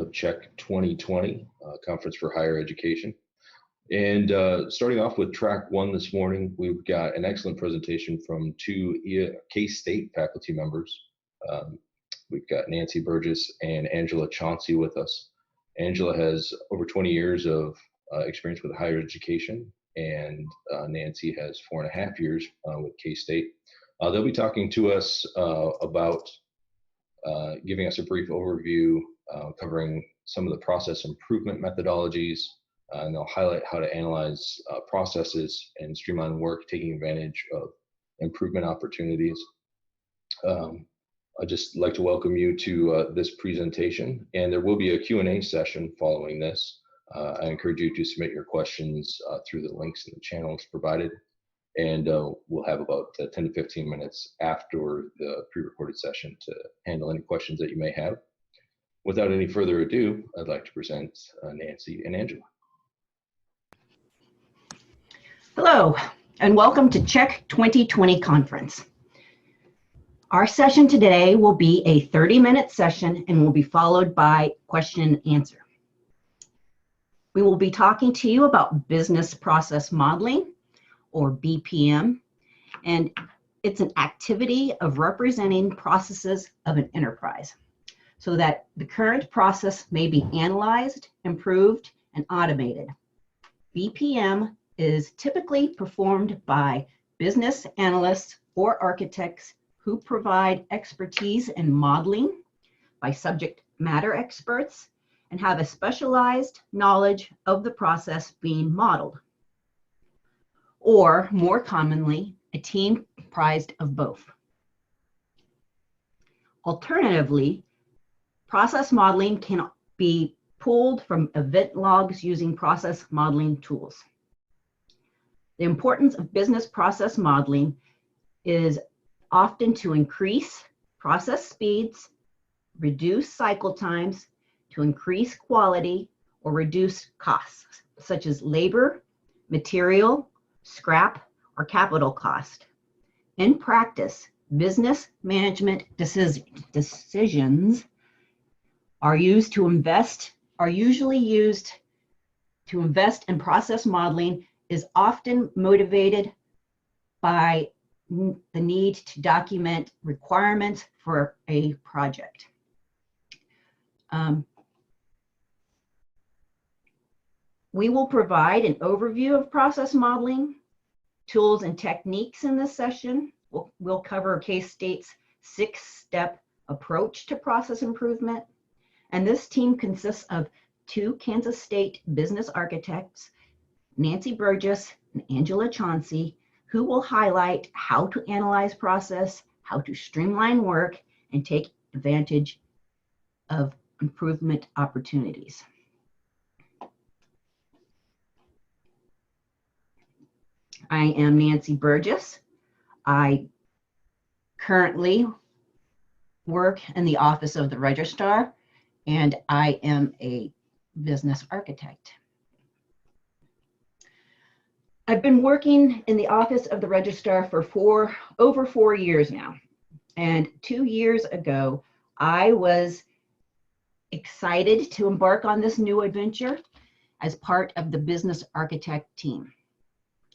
of CHECK 2020, Conference for Higher Education. And starting off with track one this morning, we've got an excellent presentation from two K-State faculty members. We've got Nancy Burgess and Angela Chauncey with us. Angela has over 20 years of experience with higher education, and Nancy has 4.5 years with K-State. They'll be talking to us about giving us a brief overview, covering some of the process improvement methodologies, and they'll highlight how to analyze processes and streamline work, taking advantage of improvement opportunities. I'd just like to welcome you to this presentation, and there will be a Q&A session following this. I encourage you to submit your questions through the links in the channels provided, and we'll have about 10 to 15 minutes after the pre-recorded session to handle any questions that you may have. Without any further ado, I'd like to present Nancy and Angela. Hello, and welcome to CHECK 2020 conference. Our session today will be a 30-minute session and will be followed by question and answer. We will be talking to you about business process modeling, or BPM, and it's an activity of representing processes of an enterprise so that the current process may be analyzed, improved, and automated. BPM is typically performed by business analysts or architects who provide expertise in modeling, by subject matter experts, and have a specialized knowledge of the process being modeled. Or, more commonly, a team comprised of both. Alternatively, process modeling can be pulled from event logs using process modeling tools. The importance of business process modeling is often to increase process speeds, reduce cycle times, to increase quality, or reduce costs, such as labor, material, scrap, or capital cost. In practice, business management decisions are usually used to invest in process modeling is often motivated by the need to document requirements for a project. We will provide an overview of process modeling, tools and techniques in this session. We'll cover K-State's 6-step approach to process improvement. And this team consists of 2 Kansas State business architects, Nancy Burgess and Angela Chauncey, who will highlight how to analyze process, how to streamline work, and take advantage of improvement opportunities. I am Nancy Burgess. I currently work in the office of the registrar, and I am a business architect. I've been working in the office of the registrar for over 4 years now. And 2 years ago, I was excited to embark on this new adventure as part of the business architect team.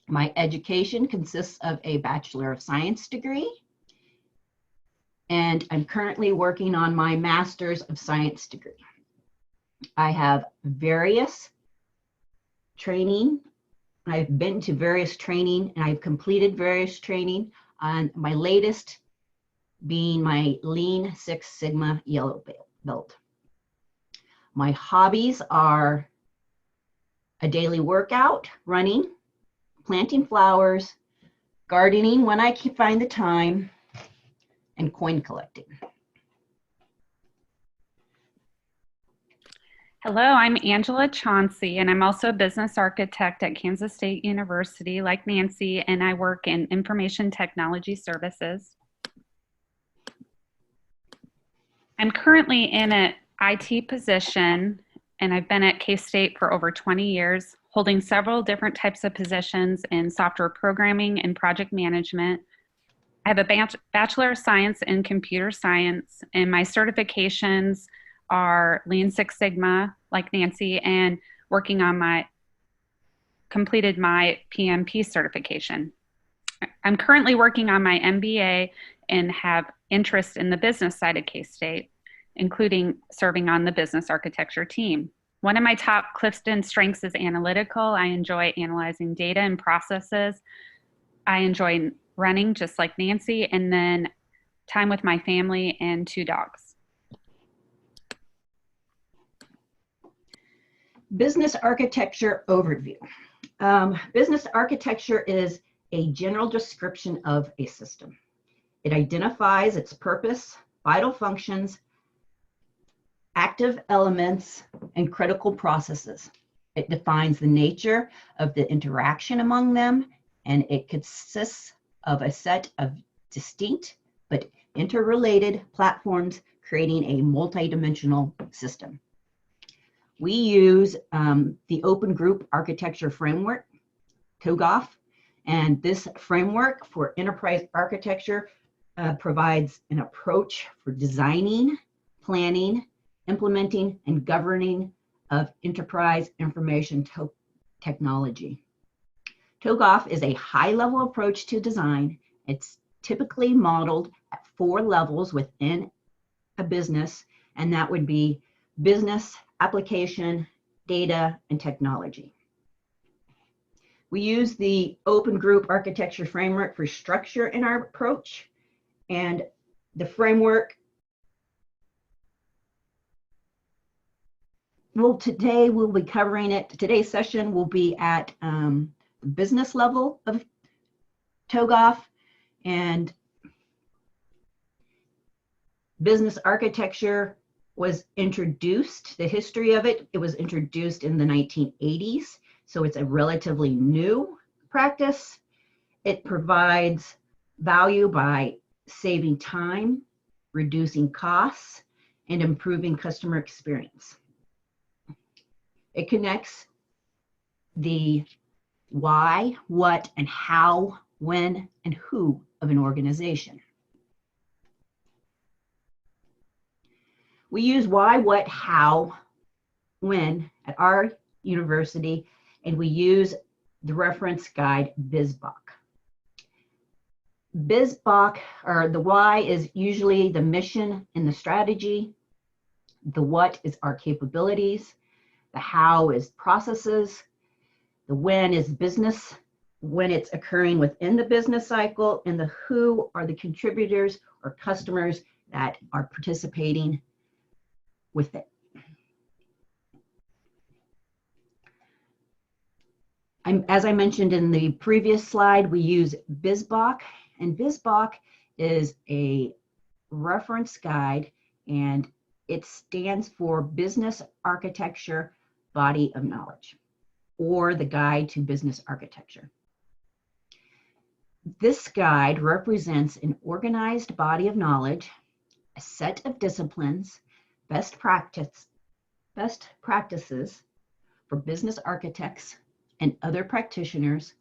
My education consists of a Bachelor of Science degree, and I'm currently working on my Master's of Science degree. I have various training. I've been to various training, and I've completed various training, on my latest being my Lean Six Sigma Yellow Belt. My hobbies are a daily workout, running, planting flowers, gardening when I can find the time, and coin collecting. Hello, I'm Angela Chauncey, and I'm also a business architect at Kansas State University, like Nancy, and I work in information technology services. I'm currently in an IT position, and I've been at K-State for over 20 years, holding several different types of positions in software programming and project management. I have a Bachelor of Science in Computer Science, and my certifications are Lean Six Sigma, like Nancy, and completed my PMP certification. I'm currently working on my MBA and have interest in the business side of K-State, including serving on the business architecture team. One of my top Clifton strengths is analytical. I enjoy analyzing data and processes. I enjoy running just like Nancy, and then time with my family and 2 dogs. Business architecture overview. Business architecture is a general description of a system. It identifies its purpose, vital functions, active elements, and critical processes. It defines the nature of the interaction among them, and it consists of a set of distinct but interrelated platforms creating a multidimensional system. We use the Open Group Architecture Framework, TOGAF, and this framework for enterprise architecture provides an approach for designing, planning, implementing, and governing of enterprise information technology. TOGAF is a high-level approach to design. It's typically modeled at 4 levels within a business, and that would be business, application, data, and technology. We use the Open Group Architecture Framework for structure in our approach, and the framework today we'll be covering it. Today's session will be at the business level of TOGAF, and business architecture was introduced, the history of it was introduced in the 1980s, so it's a relatively new practice. It provides value by saving time, reducing costs, and improving customer experience. It connects the why, what, and how, when, and who of an organization. We use why, what, how, when at our university, and we use the reference guide BizBock. BizBock, or the why, is usually the mission and the strategy. The what is our capabilities. The how is processes. The when is business, when it's occurring within the business cycle, and the who are the contributors or customers that are participating with it. As I mentioned in the previous slide, we use BizBock, and BizBock is a reference guide, and it stands for Business Architecture Body of Knowledge, or the Guide to Business Architecture. This guide represents an organized body of knowledge, a set of disciplines, best practices for business architects and other practitioners.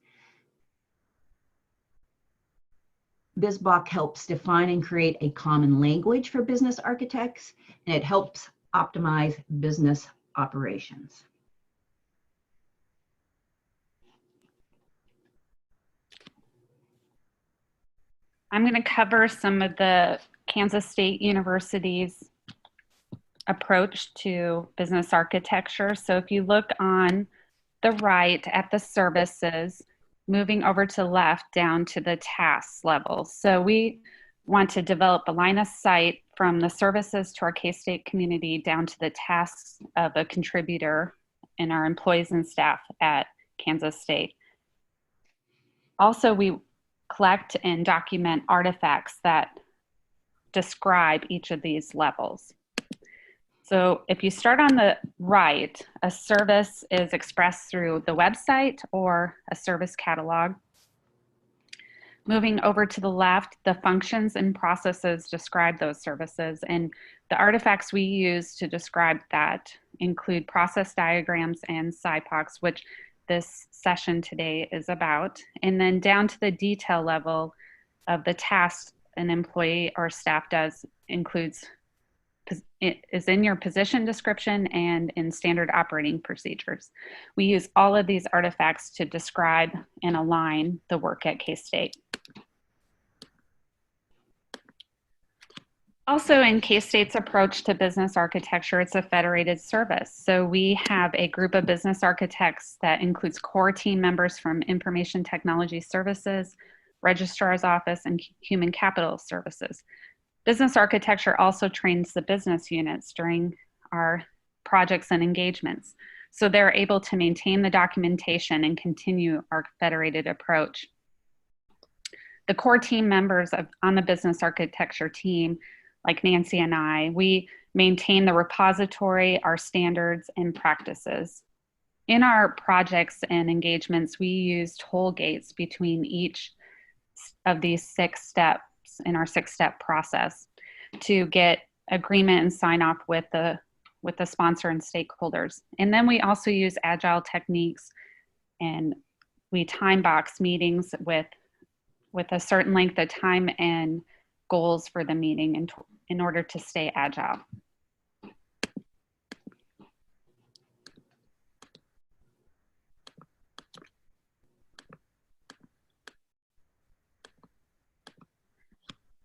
BizBock helps define and create a common language for business architects, and it helps optimize business operations. I'm going to cover some of the Kansas State University's approach to business architecture. So if you look on the right at the services, moving over to the left down to the tasks level. So we want to develop a line of sight from the services to our K-State community down to the tasks of a contributor and our employees and staff at Kansas State. Also, we collect and document artifacts that describe each of these levels. So if you start on the right, a service is expressed through the website or a service catalog. Moving over to the left, the functions and processes describe those services, and the artifacts we use to describe that include process diagrams and SIPOCs, which this session today is about. And then down to the detail level of the tasks an employee or staff does includes it is in your position description and in standard operating procedures. We use all of these artifacts to describe and align the work at K-State. Also, in K-State's approach to business architecture, it's a federated service. So we have a group of business architects that includes core team members from Information Technology Services, Registrar's Office, and Human Capital Services. Business architecture also trains the business units during our projects and engagements. So they're able to maintain the documentation and continue our federated approach. The core team members on the business architecture team, like Nancy and I, we maintain the repository, our standards and practices. In our projects and engagements, we use toll gates between each of these 6 steps in our 6-step process to get agreement and sign off with the sponsor and stakeholders. And then we also use agile techniques, and we time box meetings with a certain length of time and goals for the meeting in order to stay agile.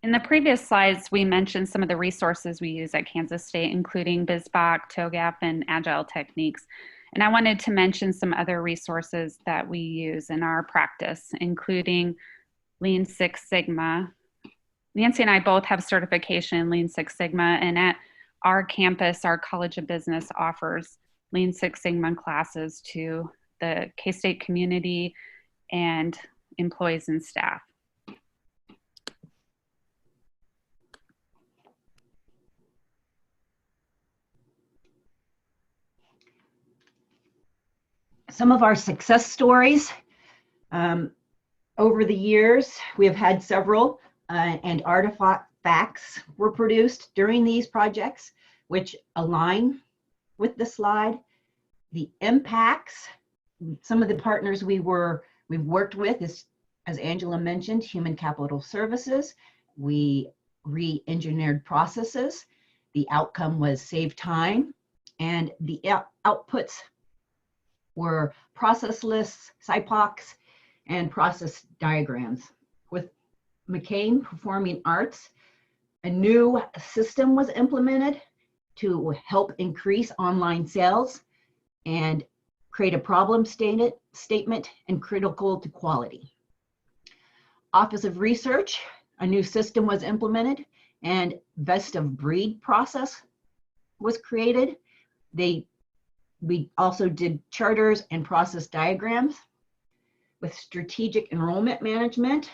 In the previous slides, we mentioned some of the resources we use at Kansas State, including BizBox, TOGAF, and Agile techniques. And I wanted to mention some other resources that we use in our practice, including Lean Six Sigma. Nancy and I both have certification in Lean Six Sigma, and at our campus, our College of Business offers Lean Six Sigma classes to the K-State community and employees and staff. Some of our success stories. Over the years, we have had several and artifacts were produced during these projects, which align with the slide. The impacts, some of the partners we've worked with is, as Angela mentioned, Human Capital Services. We re-engineered processes. The outcome was save time, and the outputs were process lists, SIPOCs, and process diagrams. With McCain Performing Arts, a new system was implemented to help increase online sales and create a problem statement and critical to quality. Office of Research, a new system was implemented and best of breed process was created. We also did charters and process diagrams. With strategic enrollment management,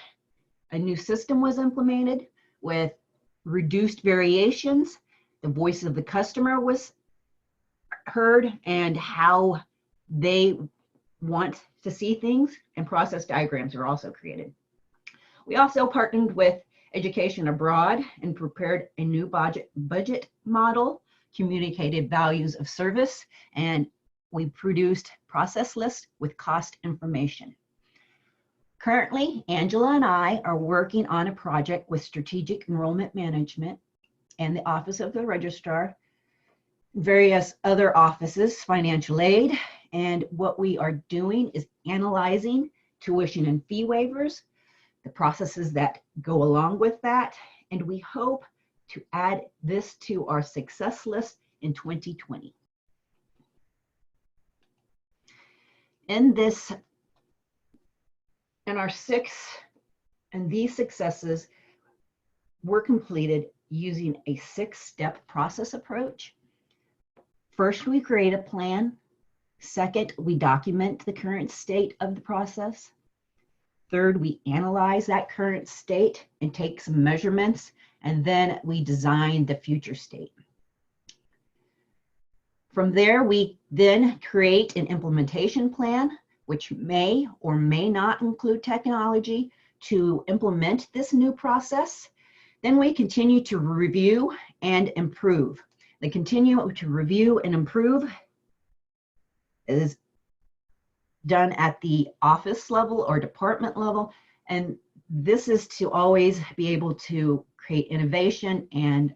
a new system was implemented with reduced variations. The voice of the customer was heard and how they want to see things, and process diagrams are also created. We also partnered with Education Abroad and prepared a new budget model, communicated values of service, and we produced process lists with cost information. Currently, Angela and I are working on a project with Strategic Enrollment Management and the Office of the Registrar, various other offices, financial aid, and what we are doing is analyzing tuition and fee waivers, the processes that go along with that, and we hope to add this to our success list in 2020. These successes were completed using a 6-step process approach. First, we create a plan. Second, we document the current state of the process. Third, we analyze that current state and take some measurements, and then we design the future state. From there, we then create an implementation plan, which may or may not include technology to implement this new process. Then we continue to review and improve. The continue to review and improve is done at the office level or department level. And this is to always be able to create innovation and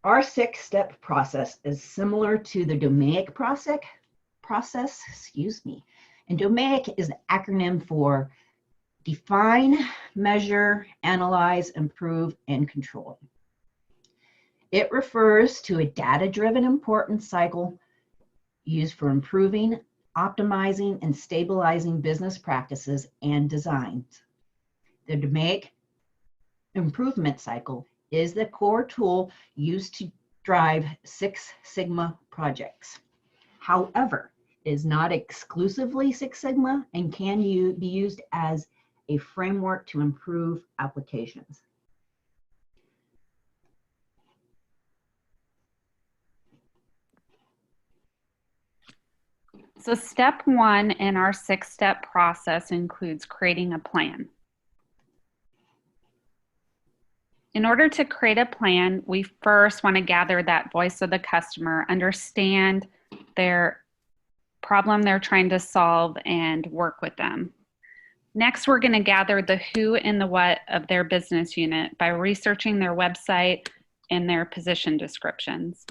Our 6-step process is similar to the DOMAIC process, And DOMAIC is an acronym for define, measure, analyze, improve, and control. It refers to a data-driven importance cycle used for improving, optimizing, and stabilizing business practices and designs. The DOMAIC improvement cycle is the core tool used to drive Six Sigma projects. However, it is not exclusively Six Sigma and can be used as a framework to improve applications. So step 1 in our 6-step process includes creating a plan. In order to create a plan, we first want to gather that voice of the customer, understand their problem they're trying to solve, and work with them. Next, we're going to gather the who and the what of their business unit by researching their website and their position descriptions.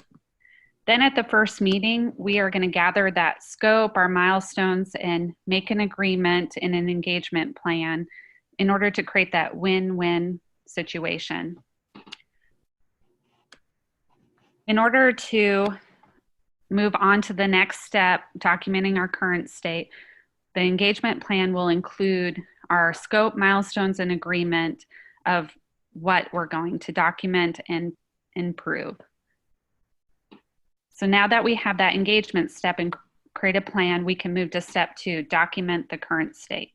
Then at the first meeting, we are going to gather that scope, our milestones, and make an agreement and an engagement plan in order to create that win-win situation. In order to move on to the next step, documenting our current state, the engagement plan will include our scope, milestones, and agreement of what we're going to document and improve. So now that we have that engagement step and create a plan, we can move to step 2, document the current state.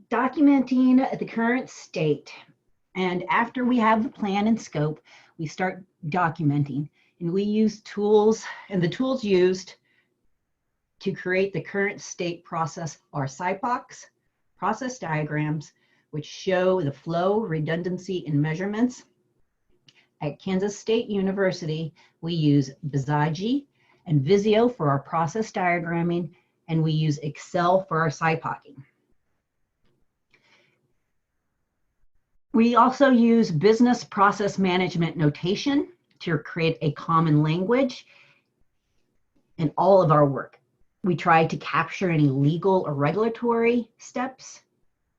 Documenting the current state. And after we have the plan and scope, we start documenting. And we use tools, and the tools used to create the current state process are SIPOCs, process diagrams, which show the flow, redundancy, and measurements. At Kansas State University, we use Visagi and Visio for our process diagramming, and we use Excel for our SIPOCing. We also use business process management notation to create a common language in all of our work. We try to capture any legal or regulatory steps,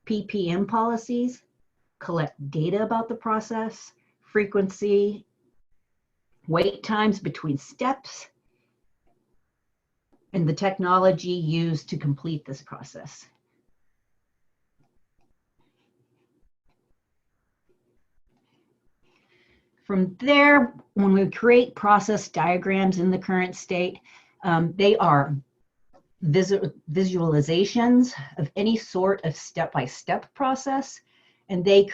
PPM policies, collect data about the process, frequency, wait times between steps, and the technology used to complete this process. From there, when we create process diagrams in the current state, they are visualizations of any sort of step-by-step process, and they're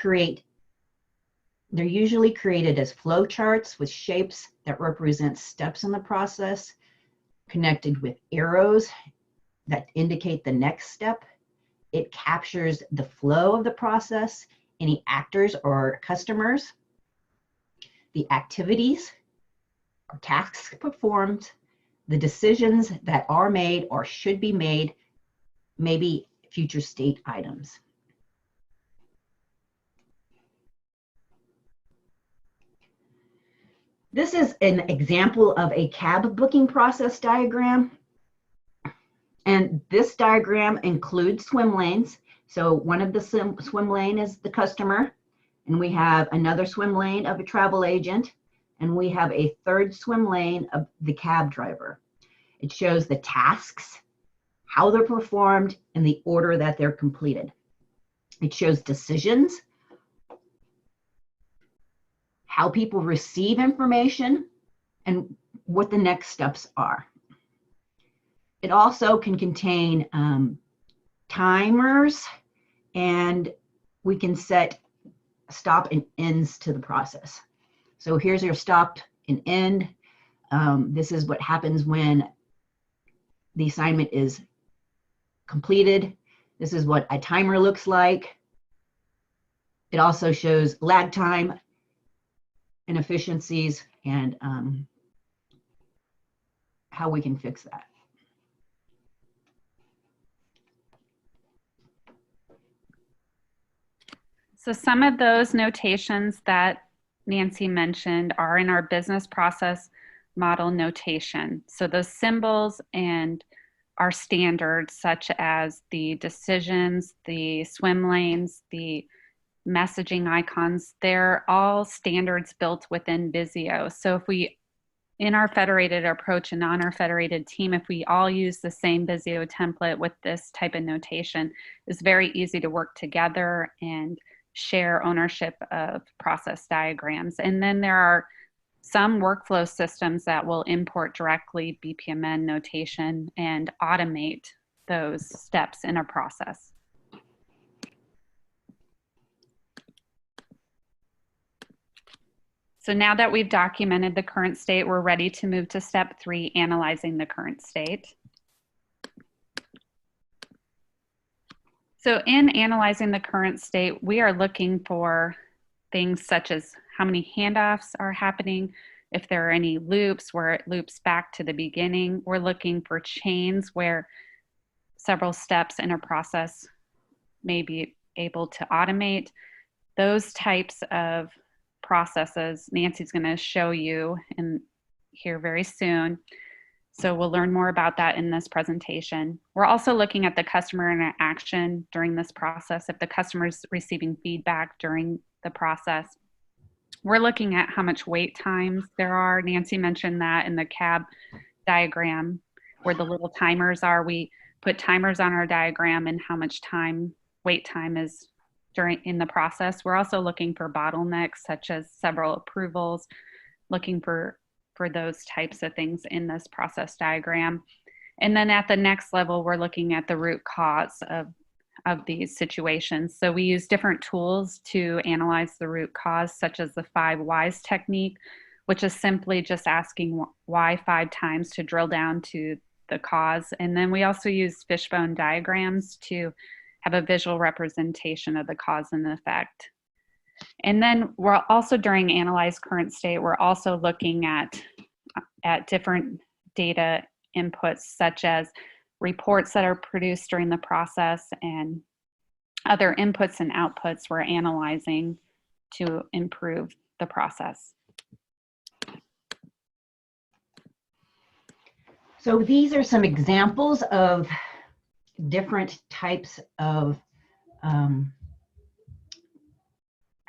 usually created as flowcharts with shapes that represent steps in the process, connected with arrows that indicate the next step. It captures the flow of the process, any actors or customers, the activities or tasks performed, the decisions that are made or should be made, maybe future state items. This is an example of a cab booking process diagram. And this diagram includes swim lanes. So one of the swim lane is the customer, and we have another swim lane of a travel agent, and we have a third swim lane of the cab driver. It shows the tasks, how they're performed, and the order that they're completed. It shows decisions, how people receive information, and what the next steps are. It also can contain timers, and we can set stop and ends to the process. So here's your stop and end. This is what happens when the assignment is completed. This is what a timer looks like. It also shows lag time, inefficiencies, and how we can fix that. So some of those notations that Nancy mentioned are in our business process model notation. So those symbols and our standards, such as the decisions, the swim lanes, the messaging icons, they're all standards built within Visio. So if we, in our federated approach and on our federated team, if we all use the same Visio template with this type of notation, it's very easy to work together and share ownership of process diagrams. And then there are some workflow systems that will import directly BPMN notation and automate those steps in a process. So now that we've documented the current state, we're ready to move to step 3, analyzing the current state. So in analyzing the current state, we are looking for things such as how many handoffs are happening, if there are any loops where it loops back to the beginning. We're looking for chains where several steps in a process may be able to automate. Those types of processes Nancy's going to show you in here very soon. So we'll learn more about that in this presentation. We're also looking at the customer interaction during this process. If the customer is receiving feedback during the process, we're looking at how much wait times there are. Nancy mentioned that in the cab diagram where the little timers are. We put timers on our diagram and how much time, wait time is in the process. We're also looking for bottlenecks such as several approvals, looking for those types of things in this process diagram. And then at the next level, we're looking at the root cause of these situations. So we use different tools to analyze the root cause, such as the 5 whys technique, which is simply just asking why 5 times to drill down to the cause. And then we also use fishbone diagrams to have a visual representation of the cause and effect. And then we're also, during analyze current state, we're also looking at different data inputs, such as reports that are produced during the process and other inputs and outputs we're analyzing to improve the process. So these are some examples of different types of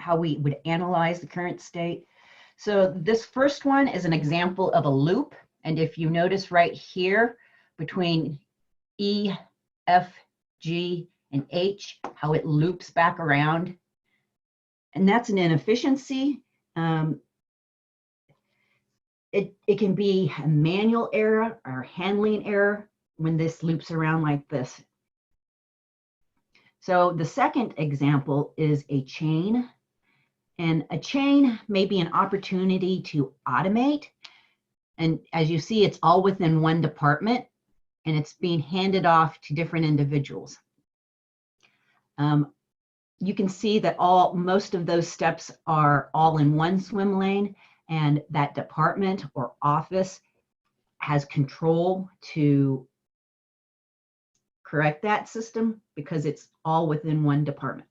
how we would analyze the current state. So this first one is an example of a loop. And if you notice right here between E, F, G, and H, how it loops back around. And that's an inefficiency. It can be a manual error or handling error when this loops around like this. So the second example is a chain. And a chain may be an opportunity to automate. And as you see, it's all within one department and it's being handed off to different individuals. You can see that most of those steps are all in one swim lane, and that department or office has control to correct that system because it's all within one department.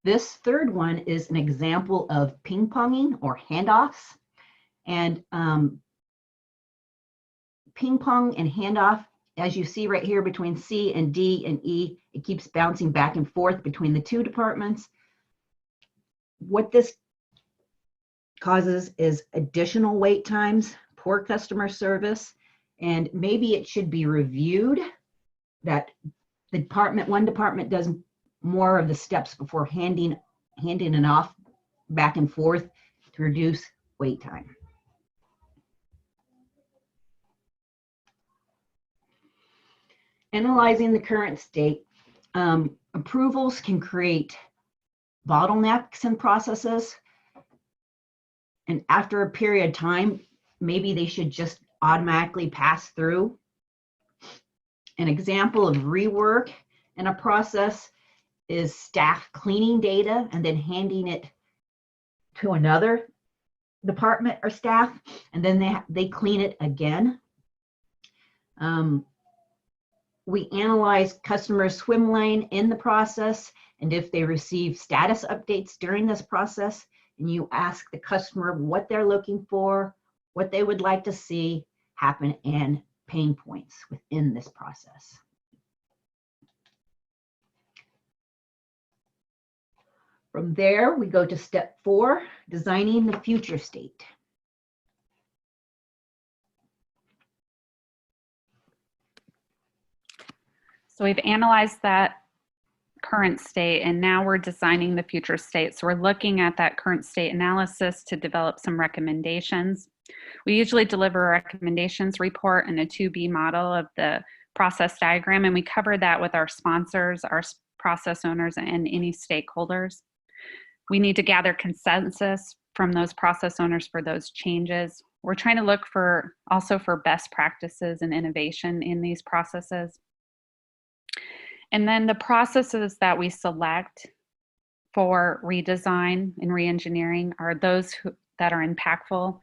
This third one is an example of ping-ponging or handoffs. And ping-pong and handoff, as you see right here between C and D and E, it keeps bouncing back and forth between the two departments. What this causes is additional wait times, poor customer service, and maybe it should be reviewed that the one department does more of the steps before handing it off back and forth to reduce wait time. Analyzing the current state, approvals can create bottlenecks in processes. And after a period of time, maybe they should just automatically pass through. An example of rework in a process is staff cleaning data and then handing it to another department or staff, and then they clean it again. We analyze customer swim lane in the process, And if they receive status updates during this process, and you ask the customer what they're looking for, what they would like to see happen, and pain points within this process. From there, we go to step 4, designing the future state. So we've analyzed that current state, and now we're designing the future state. So we're looking at that current state analysis to develop some recommendations. We usually deliver a recommendations report and a 2B model of the process diagram, and we cover that with our sponsors, our process owners, and any stakeholders. We need to gather consensus from those process owners for those changes. We're trying to look for also for best practices and innovation in these processes. And then the processes that we select for redesign and reengineering are those that are impactful,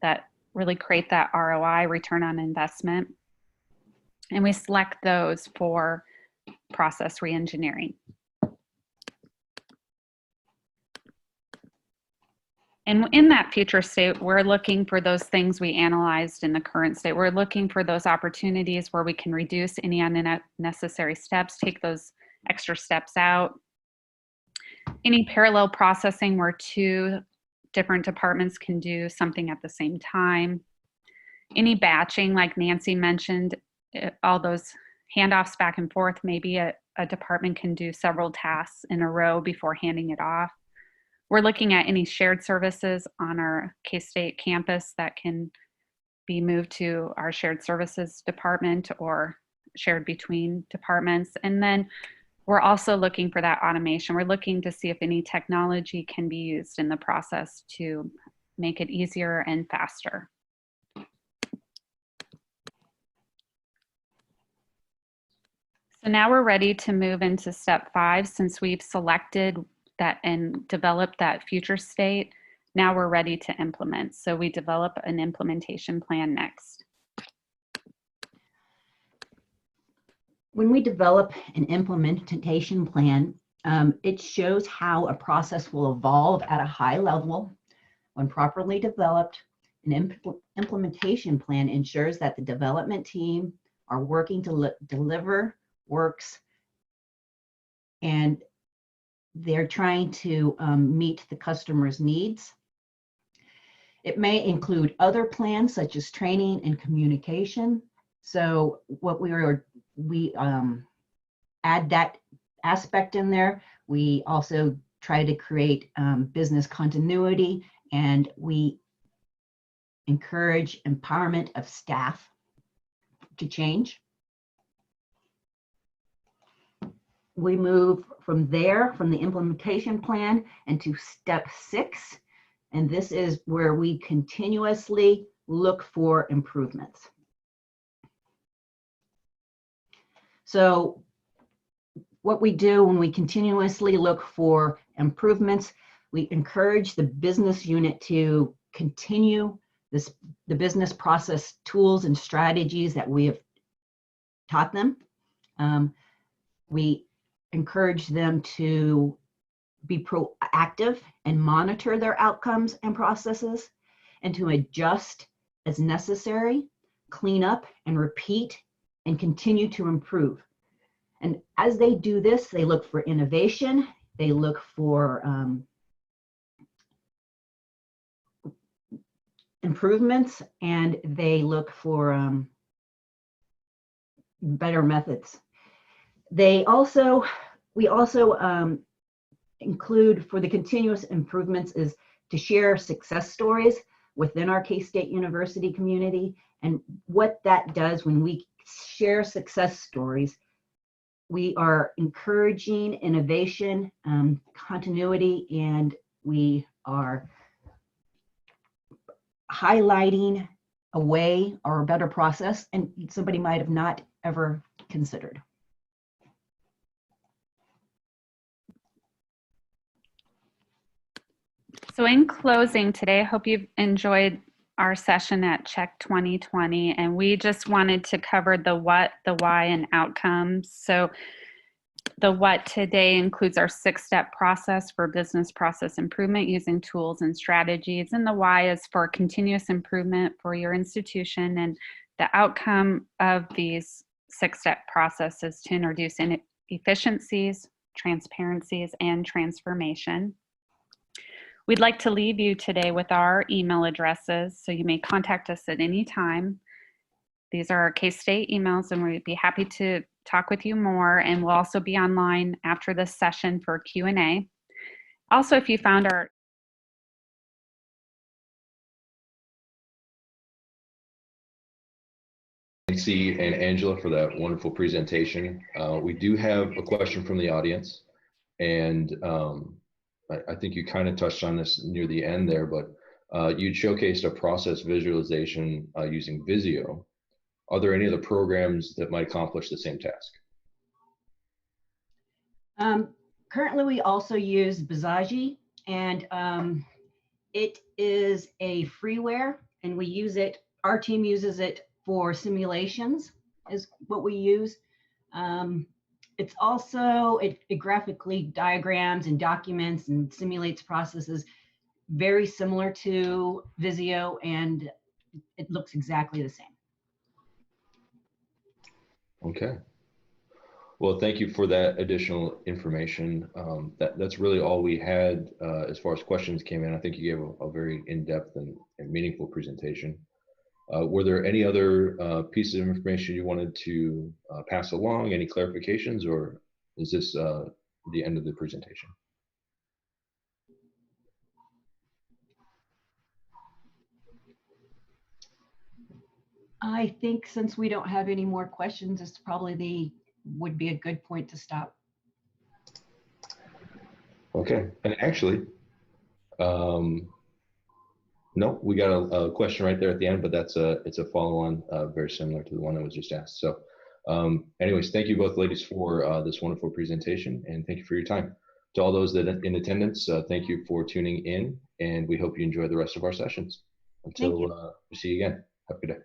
that really create that ROI, return on investment. And we select those for process reengineering. And in that future state, we're looking for those things we analyzed in the current state. We're looking for those opportunities where we can reduce any unnecessary steps, take those extra steps out. Any parallel processing where 2 different departments can do something at the same time. Any batching, like Nancy mentioned, all those handoffs back and forth, maybe a department can do several tasks in a row before handing it off. We're looking at any shared services on our K-State campus that can be moved to our shared services department or shared between departments. And then we're also looking for that automation. We're looking to see if any technology can be used in the process to make it easier and faster. So now we're ready to move into step 5. Since we've selected that and develop that future state, now we're ready to implement. So we develop an implementation plan next. When we develop an implementation plan, it shows how a process will evolve at a high level. When properly developed, an implementation plan ensures that the development team are working to deliver works, and they're trying to meet the customer's needs. It may include other plans such as training and communication. So what we add that aspect in there. We also try to create business continuity, and we encourage empowerment of staff to change. We move from there, from the implementation plan, into step 6. And this is where we continuously look for improvements. So what we do when we continuously look for improvements, we encourage the business unit to continue the business process tools and strategies that we have taught them. We encourage them to be proactive and monitor their outcomes and processes, and to adjust as necessary, clean up and repeat, and continue to improve. And as they do this, they look for innovation, they look for improvements, and they look for better methods. We also include, for the continuous improvements, is to share success stories within our K-State University community. And what that does, when we share success stories, we are encouraging innovation, continuity, and we are highlighting a way or a better process and somebody might have not ever considered. So in closing today, I hope you've enjoyed our session at Check 2020, and we just wanted to cover the what, the why, and outcomes. So The what today includes our 6-step process for business process improvement using tools and strategies. And the why is for continuous improvement for your institution. And the outcome of these 6-step processes to introduce efficiencies, transparencies, and transformation. We'd like to leave you today with our email addresses, so you may contact us at any time. These are our K-State emails, and we'd be happy to talk with you more, and we'll also be online after this session for Q&A. Also, if you found our Nancy and Angela for that wonderful presentation. We do have a question from the audience, and I think you kind of touched on this near the end there, but you'd showcased a process visualization using Visio. Are there any other programs that might accomplish the same task? Currently, we also use Bizaji, and it is a freeware, and we use it. Our team uses it for simulations, is what we use. It's also, it graphically diagrams and documents and simulates processes very similar to Visio, and it looks exactly the same. Okay. Well, thank you for that additional information. That's really all we had as far as questions came in. I think you gave a very in-depth and meaningful presentation. Were there any other pieces of information you wanted to pass along, any clarifications, or is this the end of the presentation? I think since we don't have any more questions, it's probably would be a good point to stop. Okay, and actually, no, we got a question right there at the end, but it's a follow-on, very similar to the one that was just asked. So anyways, thank you both ladies for this wonderful presentation, and thank you for your time. To all those that are in attendance, thank you for tuning in, and we hope you enjoy the rest of our sessions. Until we see you again, have a good day.